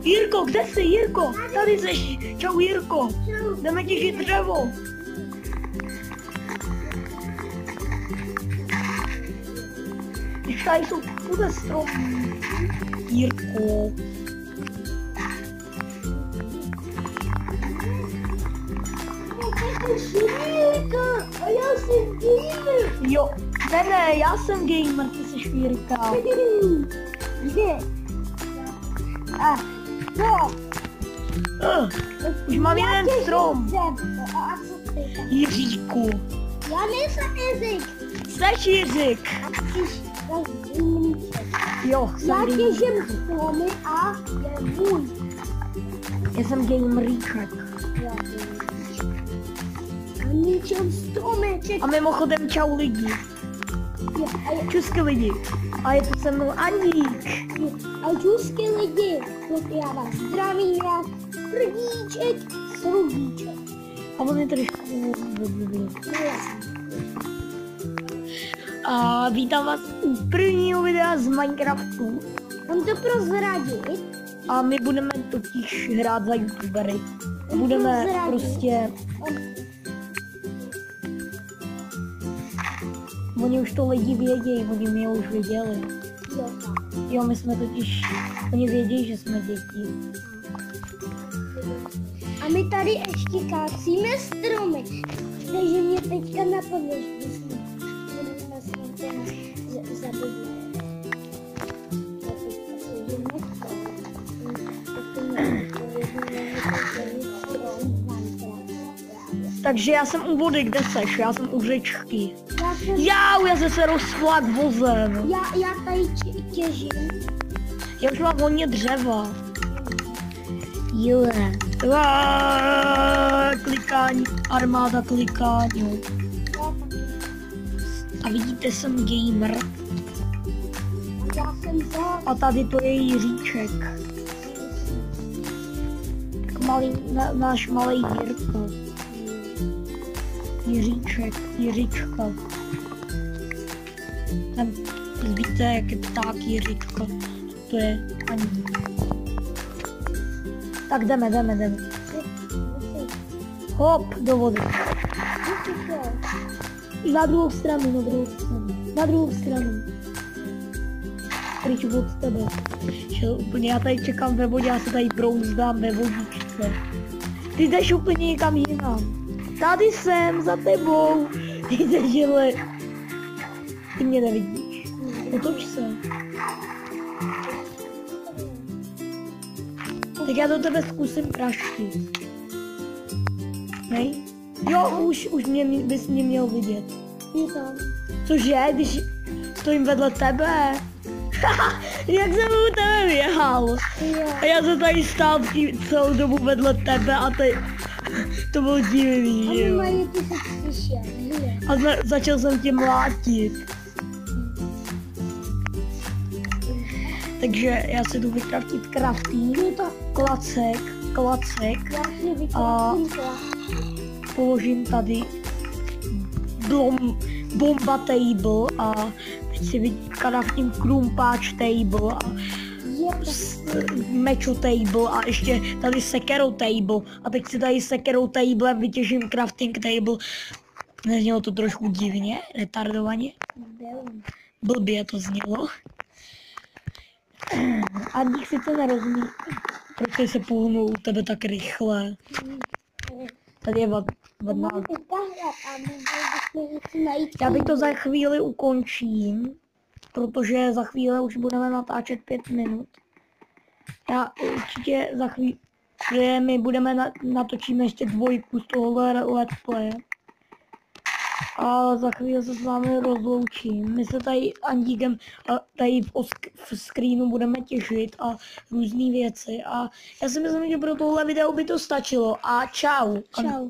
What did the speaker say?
Jirko, kde jsi, Jirko? Tady jsi. Čau, Jirko. Jdeme těžit dřevo. Když tady jsou tuhle stromy. Jirko. A já jsem gamer. Jo, ne, já jsem gamer, ty jsi Jirka. Kde? No. Už mám jeden strom. A co ty? Jiříku. Já nejsem Jiřík. Jseš Jiřík. Jo, jsem Já gamer. těžím stromy a je můj. Já jsem gameríček. A ničem stromeček. A mimochodem čau lidi. Čusky lidi. A je tu se mnou Aník. A čusky lidi, já vás zdravím, já prdíček, srudíček. A on je trošku... A vítám vás u prvního videa z Minecraftu. Mám to prozradit? A my budeme totiž hrát za youtubery. Budeme prostě... Oni už to lidi vědějí, oni mě už věděli. Jo, my jsme totiž... Oni vědějí, že jsme děti. A my tady ještě kácíme stromy. Takže mě teďka napadlo, že jsme zabili. Takže já jsem u vody, kde seš? Já jsem u řečky. Já se serou s flak vozem. Já tady těžím. Já už mám hodně dřeva. Jo. Klikání, armáda klikání. A vidíte, jsem gamer. Já jsem za... A tady to je Jiříček. Náš malý Jirko. Jiříčka. Tam víte, jak je pták Jiříčka. To je ani. Tak jdeme. Hop, do vody. Na druhou stranu. Pryč od tebe. Šel úplně, já tady čekám ve vodě, já se tady brouzdám ve vodičce. Ty jdeš úplně někam jinam. Tady jsem, za tebou. Ty jdeš, žele. Ty mě nevidíš. Otoč se. Tak já do tebe zkusím praštit. Nej? Jo, už bys mě měl vidět. Cože, když stojím vedle tebe? Jak jsem u tebe běhal. A já jsem tady stál celou dobu vedle tebe a to bylo divný, jo. A začal jsem tě mlátit. Takže já si jdu vykraftit crafting, klacek a položím tady bomba table a teď si vykraftím krumpáč table a mečo table a ještě tady sekero table a teď si tady sekero table vytěžím crafting table. Neznělo to trošku divně, retardovaně? Blbě to znělo. A dík si to nerozumí, protože se pohnul u tebe tak rychle. Tady je vadná. Já bych to za chvíli ukončím, protože za chvíli už budeme natáčet 5 minut. Já určitě za chvíli, my natočíme ještě 2 z tohohle let's play. A za chvíli se s vámi rozloučím. My se tady Andíkem tady v screenu budeme těžit a různé věci. A já si myslím, že pro tohle video by to stačilo. A čau. Čau.